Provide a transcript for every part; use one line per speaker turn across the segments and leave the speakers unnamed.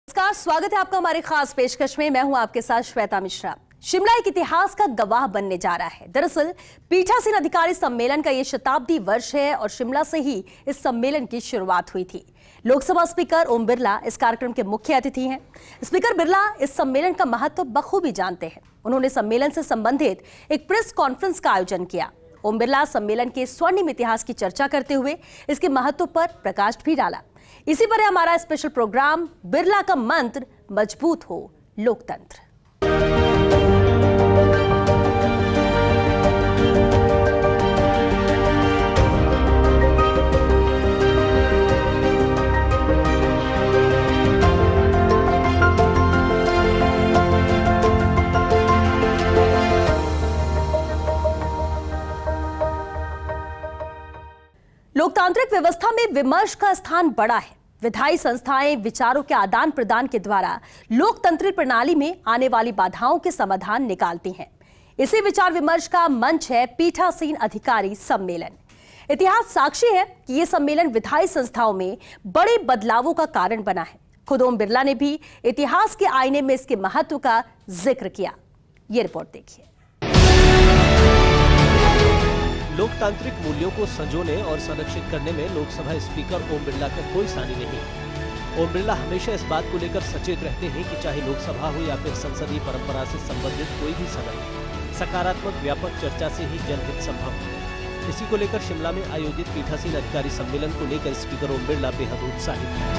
नमस्कार, स्वागत है आपका हमारी खास पेशकश में। मैं हूं आपके साथ श्वेता मिश्रा। शिमला एक इतिहास का गवाह बनने जा रहा है। दरअसल पीठासीन अधिकारी सम्मेलन का ये शताब्दी वर्ष है और शिमला से ही इस सम्मेलन की शुरुआत हुई थी। लोकसभा स्पीकर ओम बिरला इस कार्यक्रम के मुख्य अतिथि हैं। स्पीकर बिरला इस सम्मेलन का महत्व बखूबी जानते हैं। उन्होंने सम्मेलन से संबंधित एक प्रेस कॉन्फ्रेंस का आयोजन किया। ओम बिरला सम्मेलन के स्वर्णिम इतिहास की चर्चा करते हुए इसके महत्व पर प्रकाश भी डाला। इसी पर है हमारा स्पेशल प्रोग्राम बिरला का मंत्र, मजबूत हो लोकतंत्र। लोकतांत्रिक व्यवस्था में विमर्श का स्थान बड़ा है। विधायी संस्थाएं विचारों के आदान प्रदान के द्वारा लोकतंत्र प्रणाली में आने वाली बाधाओं के समाधान निकालती हैं। इसी विचार विमर्श का मंच है पीठासीन अधिकारी सम्मेलन। इतिहास साक्षी है कि यह सम्मेलन विधायी संस्थाओं में बड़े बदलावों का कारण बना है। खुद ओम बिरला ने भी इतिहास के आईने में इसके महत्व का जिक्र किया। ये रिपोर्ट देखिए।
लोकतांत्रिक मूल्यों को संजोने और संरक्षित करने में लोकसभा स्पीकर ओम बिरला का कोई सानी नहीं। ओम बिरला हमेशा इस बात को लेकर सचेत रहते हैं कि चाहे लोकसभा हो या फिर संसदीय परंपरा से संबंधित कोई भी सदन, सकारात्मक व्यापक चर्चा से ही जनहित संभव है। इसी को लेकर शिमला में आयोजित पीठासीन अधिकारी सम्मेलन को लेकर स्पीकर ओम बिरला बेहद उत्साहित हैं।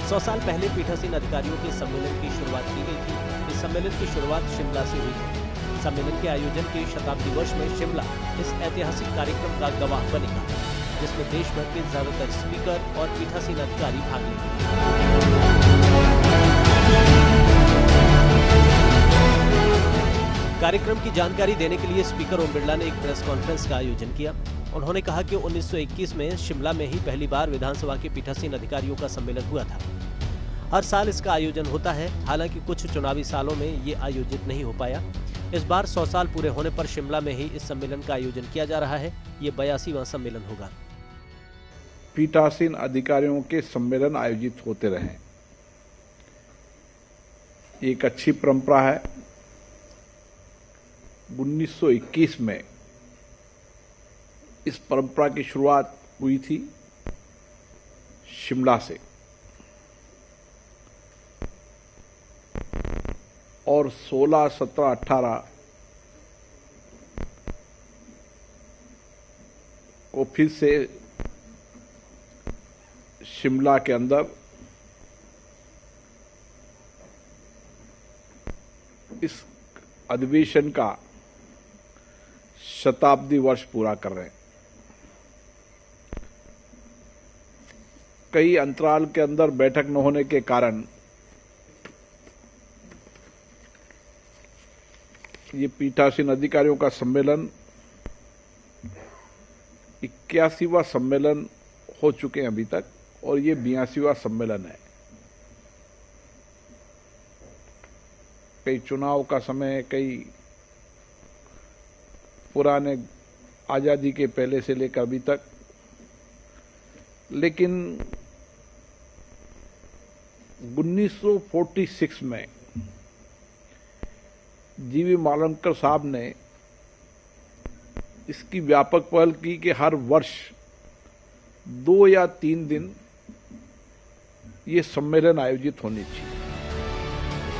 100 साल पहले पीठासीन अधिकारियों के सम्मेलन की शुरुआत की गई थी। इस सम्मेलन की शुरुआत शिमला से हुई थी। सम्मेलन के आयोजन के शताब्दी वर्ष में शिमला इस ऐतिहासिक कार्यक्रम का गवाह बनेगा, जिसमें देश भर के ज्यादातर स्पीकर और पीठासीन अधिकारी भाग लेंगे। कार्यक्रम की जानकारी देने के लिए स्पीकर ओम बिरला ने एक प्रेस कॉन्फ्रेंस का आयोजन किया। उन्होंने कहा कि 1921 में शिमला में ही पहली बार विधानसभा के पीठासीन अधिकारियों का सम्मेलन हुआ था। हर साल इसका आयोजन होता है, हालांकि कुछ चुनावी सालों में ये आयोजित नहीं हो पाया। इस बार 100 साल पूरे होने पर शिमला में ही इस सम्मेलन का आयोजन किया जा रहा है। ये 82वां सम्मेलन होगा।
पीठासीन अधिकारियों के सम्मेलन आयोजित होते रहे, एक अच्छी परंपरा है। 1921 में इस परंपरा की शुरुआत हुई थी शिमला से, और 16, 17, 18 को फिर से शिमला के अंदर इस अधिवेशन का शताब्दी वर्ष पूरा कर रहे हैं। कई अंतराल के अंदर बैठक न होने के कारण ये पीठासीन अधिकारियों का सम्मेलन 81वां सम्मेलन हो चुके हैं अभी तक, और ये 82वां सम्मेलन है। कई चुनाव का समय, कई पुराने आजादी के पहले से लेकर अभी तक, लेकिन 1946 में जीवी मालवणकर साहब ने इसकी व्यापक पहल की कि हर वर्ष 2 या 3 दिन ये सम्मेलन आयोजित होनी चाहिए।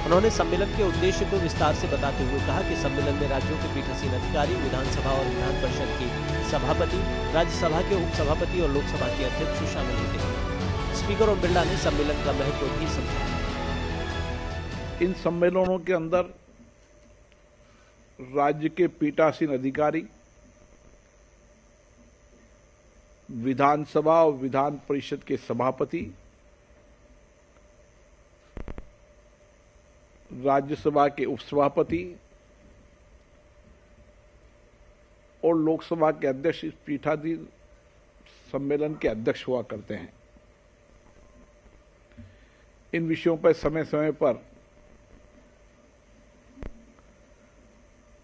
उन्होंने सम्मेलन के उद्देश्य को विस्तार से बताते हुए कहा कि सम्मेलन में राज्यों के पीठासीन अधिकारी, विधानसभा और विधान परिषद के सभापति, राज्यसभा के उपसभापति और लोकसभा के अध्यक्ष शामिल होते हैं। स्पीकर ओम बिरला ने सम्मेलन का महत्व भी समझाया।
इन सम्मेलनों के अंदर राज्य के पीठासीन अधिकारी, विधानसभा और विधान परिषद के सभापति, राज्यसभा के उपसभापति और लोकसभा के अध्यक्ष इस पीठासीन सम्मेलन के अध्यक्ष हुआ करते हैं। इन विषयों पर समय समय पर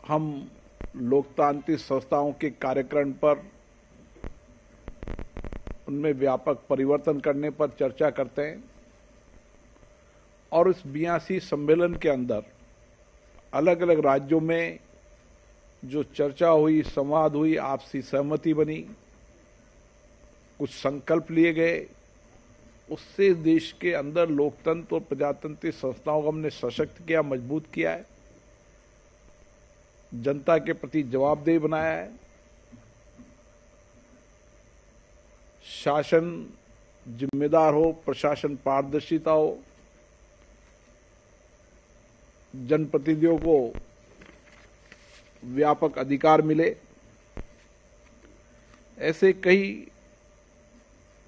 हम लोकतांत्रिक संस्थाओं के कार्यक्रम पर उनमें व्यापक परिवर्तन करने पर चर्चा करते हैं और इस 82 सम्मेलन के अंदर अलग अलग राज्यों में जो चर्चा हुई, संवाद हुई, आपसी सहमति बनी, कुछ संकल्प लिए गए, उससे देश के अंदर लोकतंत्र और प्रजातांत्रिक संस्थाओं को हमने सशक्त किया, मजबूत किया है, जनता के प्रति जवाबदेह बनाया है, शासन जिम्मेदार हो, प्रशासन पारदर्शिता हो, जनप्रतिनिधियों को व्यापक अधिकार मिले, ऐसे कई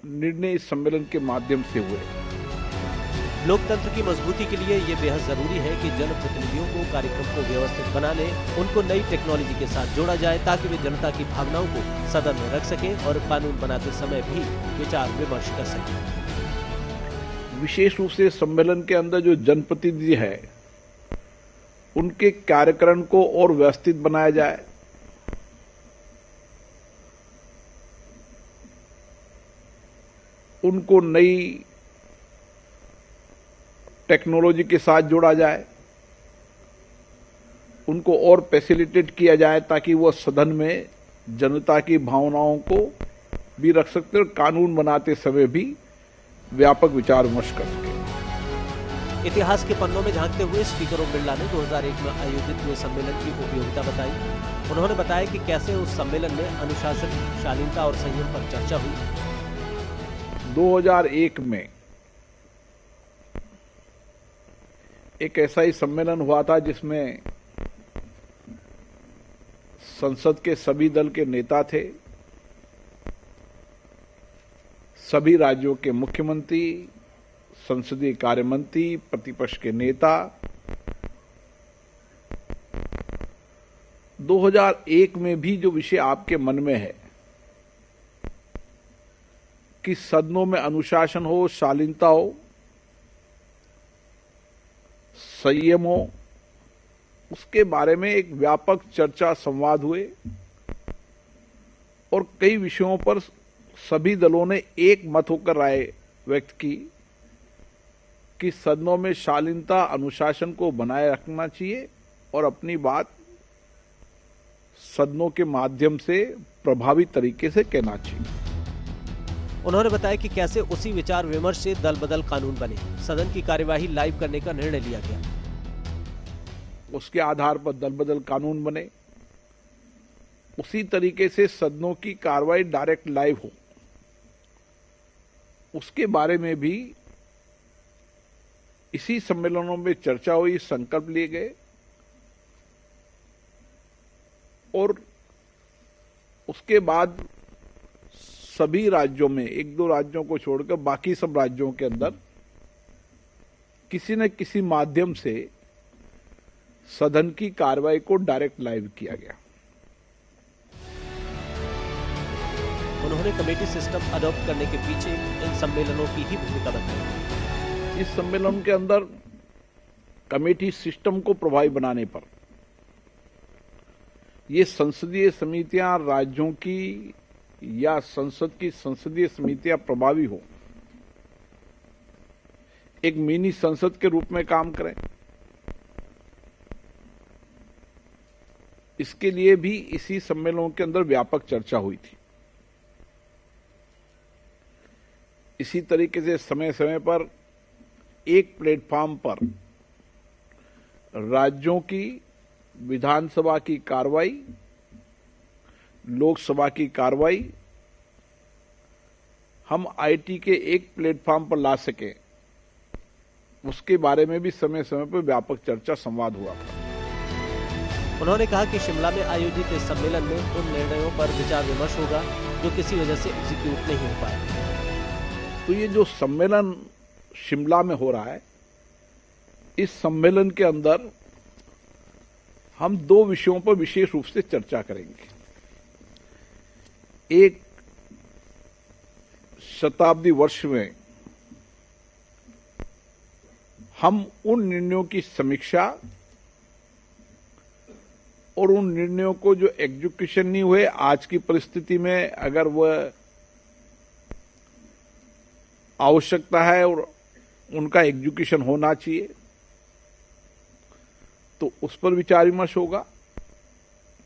निर्णय इस सम्मेलन के माध्यम से हुए।
लोकतंत्र की मजबूती के लिए ये बेहद जरूरी है कि जनप्रतिनिधियों को कार्यक्रम को व्यवस्थित बनाने, उनको नई टेक्नोलॉजी के साथ जोड़ा जाए ताकि वे जनता की भावनाओं को सदन में रख सकें और कानून बनाते समय भी विचार विमर्श कर सकें।
विशेष रूप से सम्मेलन के अंदर जो जनप्रतिनिधि है, उनके कार्यक्रम को और व्यवस्थित बनाया जाए, उनको नई टेक्नोलॉजी के साथ जोड़ा जाए, उनको और फैसिलिटेट किया जाए ताकि वह सदन में जनता की भावनाओं को भी रख सकते और कानून बनाते समय भी व्यापक विचार विमर्श कर सके।
इतिहास के पन्नों में झांकते हुए स्पीकर ओम बिरला ने 2001 में आयोजित हुए सम्मेलन की उपयोगिता बताई। उन्होंने बताया कि कैसे उस सम्मेलन में अनुशासन, शालीनता और संयम पर चर्चा हुई।
2001 में एक ऐसा ही सम्मेलन हुआ था जिसमें संसद के सभी दल के नेता थे, सभी राज्यों के मुख्यमंत्री, संसदीय कार्य मंत्री, प्रतिपक्ष के नेता। 2001 में भी जो विषय आपके मन में है कि सदनों में अनुशासन हो, शालीनता हो, संयम हो, उसके बारे में एक व्यापक चर्चा, संवाद हुए और कई विषयों पर सभी दलों ने एक मत होकर राय व्यक्त की कि सदनों में शालीनता, अनुशासन को बनाए रखना चाहिए और अपनी बात सदनों के माध्यम से प्रभावी तरीके से कहना चाहिए।
उन्होंने बताया कि कैसे उसी विचार विमर्श से दल बदल कानून बने, सदन की कार्यवाही लाइव करने का निर्णय लिया गया।
उसके आधार पर दल बदल कानून बने, उसी तरीके से सदनों की कार्रवाई डायरेक्ट लाइव हो, उसके बारे में भी इसी सम्मेलनों में चर्चा हुई, संकल्प लिए गए और उसके बाद सभी राज्यों में, एक दो राज्यों को छोड़कर बाकी सब राज्यों के अंदर किसी न किसी माध्यम से सदन की कार्रवाई को डायरेक्ट लाइव किया गया।
उन्होंने कमेटी सिस्टम अडॉप्ट करने के पीछे इन सम्मेलनों की ही भूमिका बताई।
इस सम्मेलन के अंदर कमेटी सिस्टम को प्रभावी बनाने पर ये संसदीय समितियां राज्यों की या संसद की संसदीय समितियां प्रभावी हो, एक मिनी संसद के रूप में काम करें, इसके लिए भी इसी सम्मेलनों के अंदर व्यापक चर्चा हुई थी। इसी तरीके से समय समय पर एक प्लेटफॉर्म पर राज्यों की विधानसभा की कार्रवाई, लोकसभा की कार्रवाई हम आईटी के एक प्लेटफॉर्म पर ला सके, उसके बारे में भी समय समय पर व्यापक चर्चा, संवाद हुआ था।
उन्होंने कहा कि शिमला में आयोजित इस सम्मेलन में उन निर्णयों पर विचार विमर्श होगा जो किसी वजह से एग्जीक्यूट नहीं हो पाए।
तो ये जो सम्मेलन शिमला में हो रहा है, इस सम्मेलन के अंदर हम दो विषयों पर विशेष रूप से चर्चा करेंगे। एक, शताब्दी वर्ष में हम उन निर्णयों की समीक्षा और उन निर्णयों को जो एग्जीक्यूशन नहीं हुए, आज की परिस्थिति में अगर वह आवश्यकता है और उनका एग्जीक्यूशन होना चाहिए, तो उस पर विचार विमर्श होगा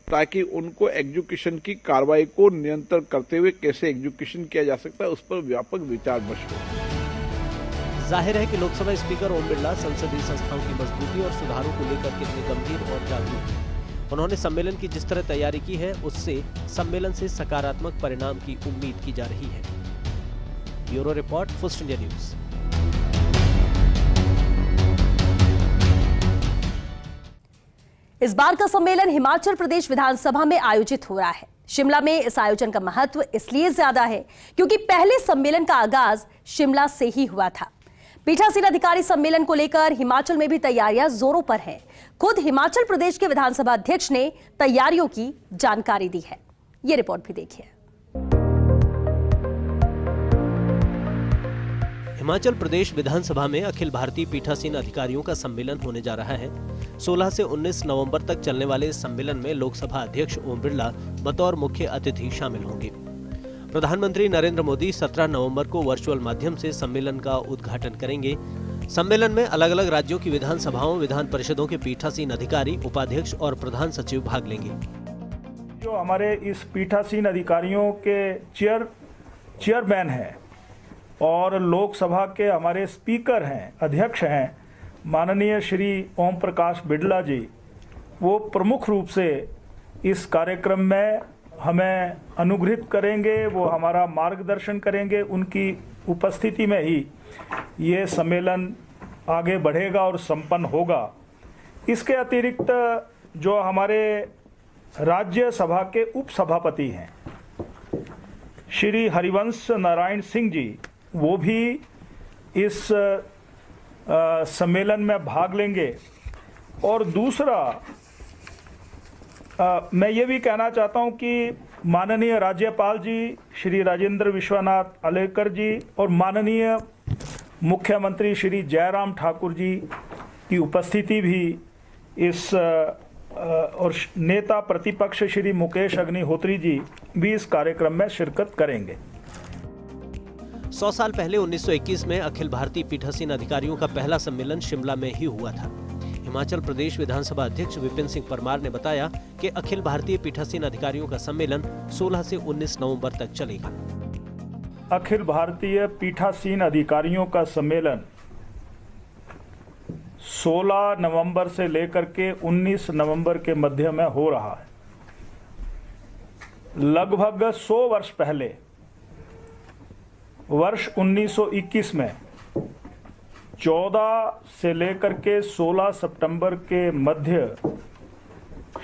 ताकि उनको एग्जीक्यूशन की कार्रवाई को नियंत्रण करते हुए कैसे एग्जीक्यूशन किया जा सकता है उस पर व्यापक विचार विमर्श होगा।
जाहिर है कि लोकसभा स्पीकर ओम बिरला संसदीय संस्थाओं की मजबूती और सुधारों को लेकर कितने गंभीर और जागरूक हैं। उन्होंने सम्मेलन की जिस तरह तैयारी की है उससे सम्मेलन से सकारात्मक परिणाम की उम्मीद की जा रही है। Bureau report, first India news.
इस बार का सम्मेलन हिमाचल प्रदेश विधानसभा में आयोजित हो रहा है। शिमला में इस आयोजन का महत्व इसलिए ज्यादा है क्योंकि पहले सम्मेलन का आगाज शिमला से ही हुआ था। पीठासीन अधिकारी सम्मेलन को लेकर हिमाचल में भी तैयारियां जोरों पर हैं। खुद हिमाचल प्रदेश के विधानसभा अध्यक्ष ने तैयारियों की जानकारी दी है। ये रिपोर्ट भी देखिए।
हिमाचल प्रदेश विधानसभा में अखिल भारतीय पीठासीन अधिकारियों का सम्मेलन होने जा रहा है। 16 से 19 नवंबर तक चलने वाले इस सम्मेलन में लोकसभा अध्यक्ष ओम बिरला बतौर मुख्य अतिथि शामिल होंगे। प्रधानमंत्री नरेंद्र मोदी 17 नवंबर को वर्चुअल माध्यम से सम्मेलन का उद्घाटन करेंगे। सम्मेलन में अलग अलग राज्यों की विधानसभाओं, विधान परिषदों के पीठासीन अधिकारी, उपाध्यक्ष और प्रधान सचिव भाग लेंगे।
जो हमारे इस पीठासीन अधिकारियों के चेयरमैन हैं और लोकसभा के हमारे स्पीकर हैं, अध्यक्ष हैं, माननीय श्री ओम प्रकाश बिड़ला जी, वो प्रमुख रूप से इस कार्यक्रम में हमें अनुग्रहित करेंगे, वो हमारा मार्गदर्शन करेंगे। उनकी उपस्थिति में ही ये सम्मेलन आगे बढ़ेगा और संपन्न होगा। इसके अतिरिक्त जो हमारे राज्यसभा के उपसभापति हैं श्री हरिवंश नारायण सिंह जी, वो भी इस सम्मेलन में भाग लेंगे। और दूसरा मैं ये भी कहना चाहता हूँ कि माननीय राज्यपाल जी श्री राजेंद्र विश्वनाथ आलेकर जी और माननीय मुख्यमंत्री श्री जयराम ठाकुर जी की उपस्थिति भी इस और नेता प्रतिपक्ष श्री मुकेश अग्निहोत्री जी भी इस कार्यक्रम में शिरकत करेंगे।
100 साल पहले 1921 में अखिल भारतीय पीठासीन अधिकारियों का पहला सम्मेलन शिमला में ही हुआ था। हिमाचल प्रदेश विधानसभा अध्यक्ष विपिन सिंह परमार ने बताया कि अखिल भारतीय पीठासीन अधिकारियों का सम्मेलन 16 से 19 नवंबर तक चलेगा।
अखिल भारतीय पीठासीन अधिकारियों का सम्मेलन 16 नवंबर से लेकर के 19 नवंबर के मध्य में हो रहा है। लगभग 100 वर्ष पहले वर्ष 1921 में 14 से लेकर के 16 सितंबर के मध्य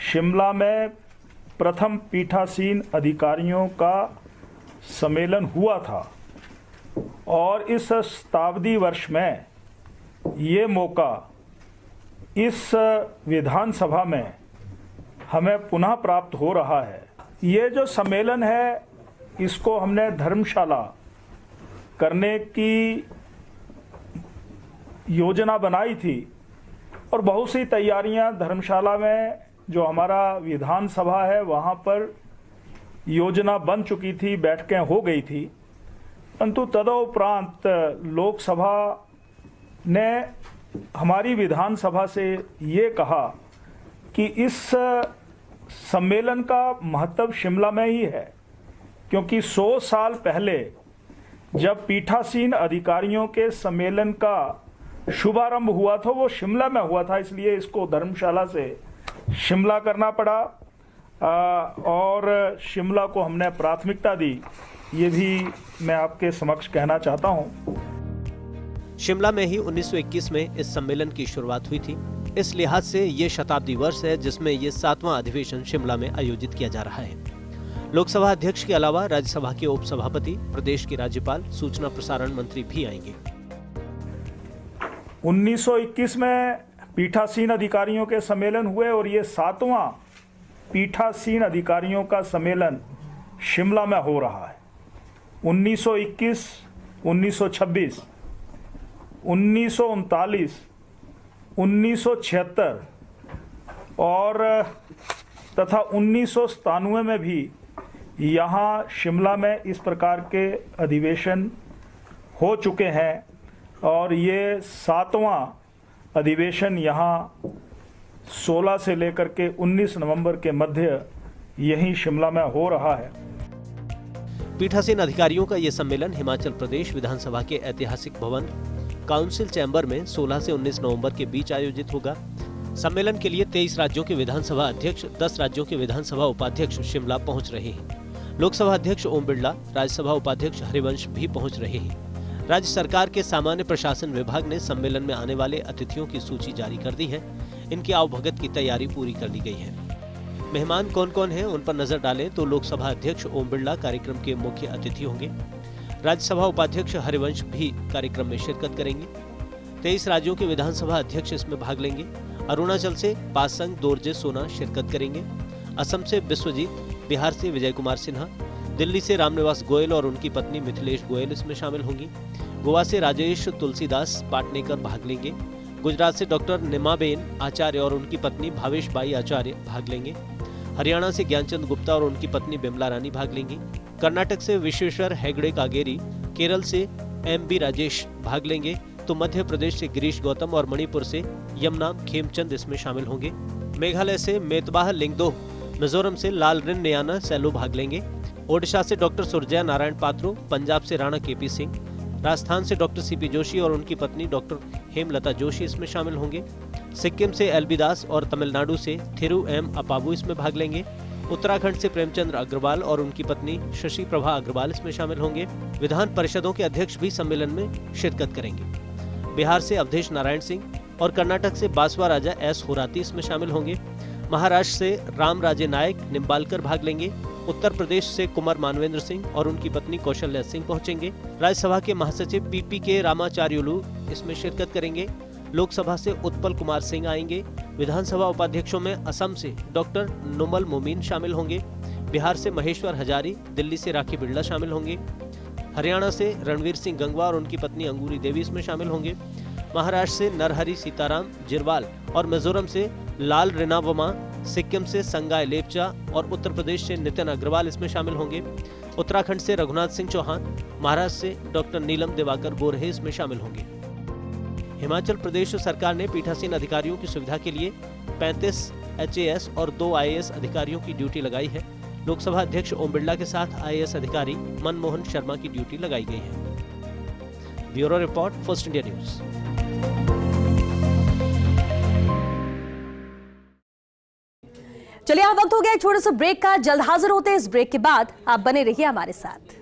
शिमला में प्रथम पीठासीन अधिकारियों का सम्मेलन हुआ था और इस शताब्दी वर्ष में ये मौका इस विधानसभा में हमें पुनः प्राप्त हो रहा है। ये जो सम्मेलन है इसको हमने धर्मशाला करने की योजना बनाई थी और बहुत सी तैयारियां धर्मशाला में जो हमारा विधानसभा है वहां पर योजना बन चुकी थी, बैठकें हो गई थी, परंतु तदुपरांत लोकसभा ने हमारी विधानसभा से ये कहा कि इस सम्मेलन का महत्व शिमला में ही है, क्योंकि 100 साल पहले जब पीठासीन अधिकारियों के सम्मेलन का शुभारंभ हुआ था वो शिमला में हुआ था, इसलिए इसको धर्मशाला से शिमला करना पड़ा और शिमला को हमने प्राथमिकता दी। ये भी मैं आपके समक्ष कहना चाहता हूँ।
शिमला में ही 1921 में इस सम्मेलन की शुरुआत हुई थी। इस लिहाज से ये शताब्दी वर्ष है जिसमें ये 7वां अधिवेशन शिमला में आयोजित किया जा रहा है। लोकसभा अध्यक्ष के अलावा राज्यसभा के उपसभापति, प्रदेश के राज्यपाल, सूचना प्रसारण मंत्री भी आएंगे।
1921 में पीठासीन अधिकारियों के सम्मेलन हुए और ये 7वां पीठासीन अधिकारियों का सम्मेलन शिमला में हो रहा है। 1921, 1926, 1939, 1976 और तथा 1997 में भी यहाँ शिमला में इस प्रकार के अधिवेशन हो चुके हैं और ये 7वां अधिवेशन यहाँ 16 से लेकर के 19 नवंबर के मध्य यहीं शिमला में हो रहा है।
पीठासीन अधिकारियों का ये सम्मेलन हिमाचल प्रदेश विधानसभा के ऐतिहासिक भवन काउंसिल चैम्बर में 16 से 19 नवंबर के बीच आयोजित होगा। सम्मेलन के लिए 23 राज्यों के विधानसभा अध्यक्ष, 10 राज्यों के विधानसभा उपाध्यक्ष शिमला पहुंच रहे हैं। लोकसभा अध्यक्ष ओम बिरला, राज्यसभा उपाध्यक्ष हरिवंश भी पहुंच रहे हैं। राज्य सरकार के सामान्य प्रशासन विभाग ने सम्मेलन में आने वाले अतिथियों की सूची जारी कर दी है। इनकी आवभगत की तैयारी पूरी कर ली गई है। मेहमान कौन कौन हैं उन पर नजर डालें तो लोकसभा अध्यक्ष ओम बिरला कार्यक्रम के मुख्य अतिथि होंगे। राज्यसभा उपाध्यक्ष हरिवंश भी कार्यक्रम में शिरकत करेंगे। 23 राज्यों के विधानसभा अध्यक्ष इसमें भाग लेंगे। अरुणाचल से पासंग दोरजे सोना शिरकत करेंगे। असम से विश्वजीत, बिहार से विजय कुमार सिन्हा, दिल्ली से रामनिवास गोयल और उनकी पत्नी मिथिलेश गोयल इसमें शामिल होंगी। गोवा से राजेश तुलसीदास पाटनेकर भाग लेंगे। गुजरात से डॉक्टर निमाबेन आचार्य और उनकी पत्नी भावेश बाई आचार्य भाग लेंगे। हरियाणा से ज्ञानचंद गुप्ता और उनकी पत्नी बिमला रानी भाग लेंगी। कर्नाटक से विश्वेश्वर हेगड़े कागेरी, केरल से एम.बी. राजेश भाग लेंगे तो मध्य प्रदेश से गिरीश गौतम और मणिपुर से यमनाम खेमचंद इसमें शामिल होंगे। मेघालय से मेतबाह लिंगदोह, मिजोरम से लालरिन नयाना सैलो भाग लेंगे। ओडिशा से डॉक्टर सुरजया नारायण पात्रो, पंजाब से राणा के.पी. सिंह, राजस्थान से डॉक्टर सी.पी. जोशी और उनकी पत्नी डॉक्टर हेमलता जोशी इसमें शामिल होंगे। सिक्किम से एल.बी. दास और तमिलनाडु से थिरु एम. अपाबू इसमें भाग लेंगे। उत्तराखंड से प्रेमचंद्र अग्रवाल और उनकी पत्नी शशि प्रभा अग्रवाल इसमें शामिल होंगे। विधान परिषदों के अध्यक्ष भी सम्मेलन में शिरकत करेंगे। बिहार से अवधेश नारायण सिंह और कर्नाटक से बासवा राजा एस. होराती इसमें शामिल होंगे। महाराष्ट्र से राम राजे नायक निम्बालकर भाग लेंगे। उत्तर प्रदेश से कुमार मानवेंद्र सिंह और उनकी पत्नी कौशल्या सिंह पहुंचेंगे। राज्यसभा के महासचिव पी के रामाचार्युलू इसमें शिरकत करेंगे। लोकसभा से उत्पल कुमार सिंह आएंगे। विधानसभा उपाध्यक्षों में असम से डॉक्टर नुमल मोमीन शामिल होंगे। बिहार से महेश्वर हजारी, दिल्ली से राखी बिड़ला शामिल होंगे। हरियाणा से रणवीर सिंह गंगवा और उनकी पत्नी अंगूरी देवी इसमें शामिल होंगे। महाराष्ट्र से नरहरी सीताराम जिरवाल और मिजोरम से लाल रिनावमा, सिक्किम से संगाय लेपचा और उत्तर प्रदेश से नितिन अग्रवाल इसमें शामिल होंगे। उत्तराखंड से रघुनाथ सिंह चौहान, महाराष्ट्र से डॉक्टर नीलम दिवाकर गोरहे इसमें शामिल होंगे। हिमाचल प्रदेश सरकार ने पीठासीन अधिकारियों की सुविधा के लिए 35 HAS और 2 IAS अधिकारियों की ड्यूटी लगाई है। लोकसभा अध्यक्ष ओम बिरला के साथ IAS अधिकारी मनमोहन शर्मा की ड्यूटी लगाई गई है। Bureau report, first India news.
चलिए, अब वक्त हो गया एक छोटे से ब्रेक का। जल्द हाजिर होते हैं इस ब्रेक के बाद। आप बने रहिए हमारे साथ।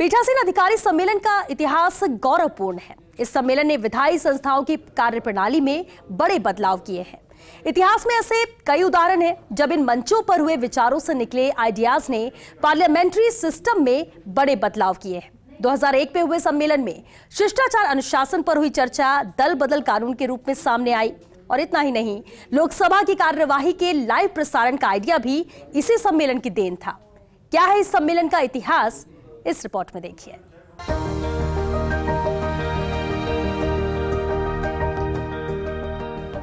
पीठासीन अधिकारी सम्मेलन का इतिहास गौरवपूर्ण है। इस सम्मेलन ने विधायी संस्थाओं की कार्यप्रणाली में बड़े बदलाव किए हैं। इतिहास में ऐसे कई उदाहरण हैं जब इन मंचों पर हुए विचारों से निकले आइडियाज ने पार्लियामेंट्री सिस्टम में बड़े बदलाव किए हैं। 2001 में हुए सम्मेलन में शिष्टाचार अनुशासन पर हुई चर्चा दल बदल कानून के रूप में सामने आई। और इतना ही नहीं, लोकसभा की कार्यवाही के लाइव प्रसारण का आइडिया भी इसी सम्मेलन की देन था। क्या है इस सम्मेलन का इतिहास, इस रिपोर्ट में देखिए।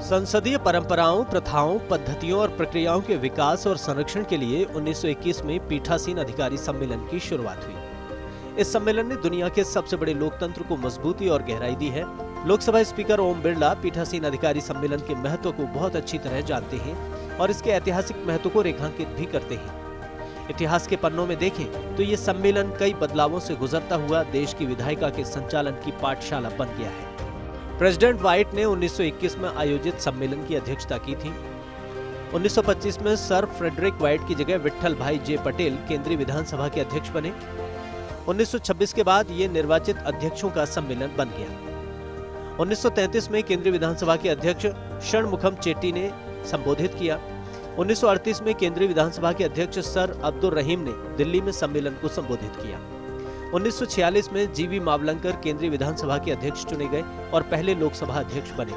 संसदीय परंपराओं, प्रथाओं, पद्धतियों और प्रक्रियाओं के विकास और संरक्षण के लिए 1921 में पीठासीन अधिकारी सम्मेलन की शुरुआत हुई। इस सम्मेलन ने दुनिया के सबसे बड़े लोकतंत्र को मजबूती और गहराई दी है। लोकसभा स्पीकर ओम बिरला पीठासीन अधिकारी सम्मेलन के महत्व को बहुत अच्छी तरह जानते हैं और इसके ऐतिहासिक महत्व को रेखांकित भी करते हैं। इतिहास के पन्नों में देखें तो ये सम्मेलन कई बदलावों से गुजरता हुआ देश की विधायिका के संचालन की पाठशाला बन गया है। प्रेसिडेंट व्हाइट ने 1921 में आयोजित सम्मेलन की अध्यक्षता की थी। 1925 में सर फ्रेडरिक व्हाइट की जगह विट्ठल भाई जे पटेल केंद्रीय विधानसभा के अध्यक्ष बने। 1926 के बाद ये निर्वाचित अध्यक्षों का सम्मेलन बन गया। 1933 में केंद्रीय विधानसभा के अध्यक्ष षणमुखम चेट्टी ने संबोधित किया। 1938 में केंद्रीय विधानसभा के अध्यक्ष सर अब्दुल रहीम ने दिल्ली में सम्मेलन को संबोधित किया। 1946 में जीवी मावलंकर केंद्रीय विधानसभा के अध्यक्ष चुने गए और पहले लोकसभा अध्यक्ष बने।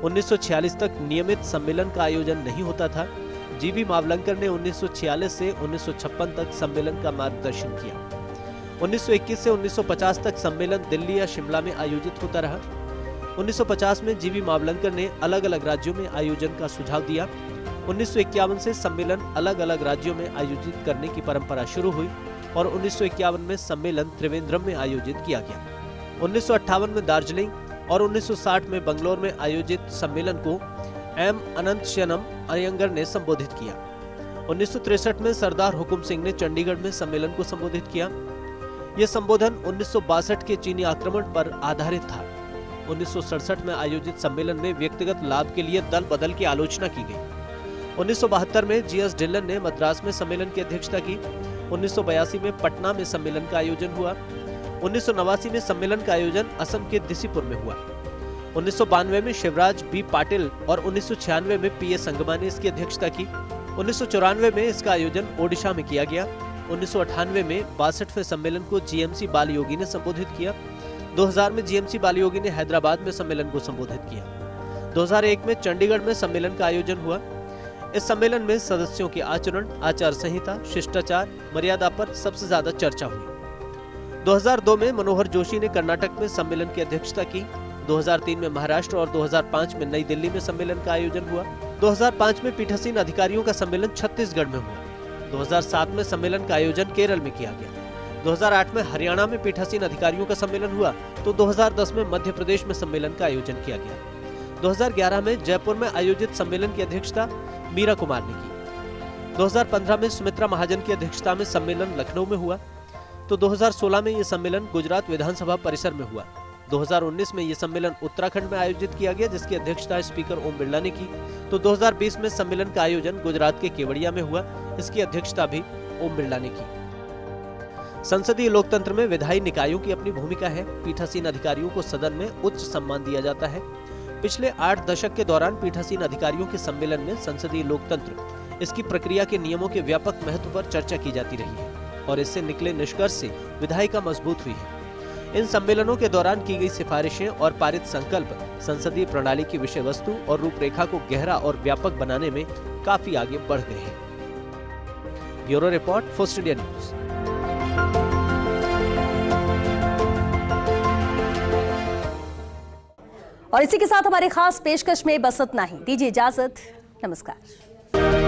1946 तक नियमित सम्मेलन का आयोजन नहीं होता था। जीवी मावलंकर ने 1946 से 1956 तक सम्मेलन का मार्गदर्शन किया। 1921 से 1950 तक सम्मेलन दिल्ली या शिमला में आयोजित होता रहा। 1950 में जीवी मावलंकर ने अलग अलग राज्यों में आयोजन का सुझाव दिया। 1951 से सम्मेलन अलग अलग राज्यों में आयोजित करने की परंपरा शुरू हुई और 1951 में सम्मेलन त्रिवेंद्रम में आयोजित किया गया। 1958 में दार्जिलिंग और 1960 में बंगलौर में आयोजित सम्मेलन को एम अनंतशयनम अयंगर ने संबोधित किया। 1963 में सरदार हुकुम सिंह ने चंडीगढ़ में सम्मेलन को संबोधित किया। यह संबोधन 1962 के चीनी आक्रमण पर आधारित था। 1967 में आयोजित सम्मेलन में व्यक्तिगत लाभ के लिए दल बदल की आलोचना की गई। 1972 में जीएस ढिल्लन ने मद्रास में सम्मेलन की अध्यक्षता की। 1982 में पटना में सम्मेलन का आयोजन हुआ। 1989 में सम्मेलन का आयोजन असम के दिसीपुर में हुआ। 1992 में शिवराज बी पाटिल और 1996 में पीए संगमा ने इसकी अध्यक्षता की। 1994 में इसका आयोजन ओडिशा में किया गया। 1998 में 62वें सम्मेलन को जीएमसी बालयोगी ने संबोधित किया। 2000 में जीएमसी बालयोगी ने हैदराबाद में सम्मेलन को संबोधित किया। 2001 में चंडीगढ़ में सम्मेलन का आयोजन हुआ। इस सम्मेलन में सदस्यों के आचरण, आचार संहिता, शिष्टाचार, मर्यादा पर सबसे ज्यादा चर्चा हुई। 2002 में मनोहर जोशी ने कर्नाटक में सम्मेलन की अध्यक्षता की। 2003 में महाराष्ट्र और 2005 में नई दिल्ली में सम्मेलन का आयोजन हुआ। 2005 में पीठासीन अधिकारियों का सम्मेलन छत्तीसगढ़ में हुआ। 2007 में सम्मेलन का आयोजन केरल में किया गया। 2008 में हरियाणा में पीठासीन अधिकारियों का सम्मेलन हुआ तो 2010 में मध्य प्रदेश में सम्मेलन का आयोजन किया गया। 2011 में जयपुर में आयोजित सम्मेलन की अध्यक्षता मीरा कुमार ने की। 2015 में सुमित्रा महाजन की अध्यक्षता में सम्मेलन लखनऊ में हुआ तो 2016 में यह सम्मेलन गुजरात विधानसभा परिसर में हुआ। 2019 में यह सम्मेलन उत्तराखंड में आयोजित किया गया जिसकी अध्यक्षता स्पीकर ओम बिरला ने की। तो 2020 में सम्मेलन का आयोजन गुजरात के केवड़िया में हुआ, इसकी अध्यक्षता भी ओम बिरला ने की। संसदीय लोकतंत्र में विधायी निकायों की अपनी भूमिका है। पीठासीन अधिकारियों को सदन में उच्च सम्मान दिया जाता है। पिछले 8 दशक के दौरान पीठासीन अधिकारियों के सम्मेलन में संसदीय लोकतंत्र, इसकी प्रक्रिया के नियमों के व्यापक महत्व पर चर्चा की जाती रही है और इससे निकले निष्कर्ष से विधायिका मजबूत हुई है। इन सम्मेलनों के दौरान की गई सिफारिशें और पारित संकल्प संसदीय प्रणाली की विषय वस्तु और रूपरेखा को गहरा और व्यापक बनाने में काफी आगे बढ़ गए हैं। Bureau report, first India news.
और इसी के साथ हमारे खास पेशकश में बस इतना ही। दीजिए इजाजत, नमस्कार।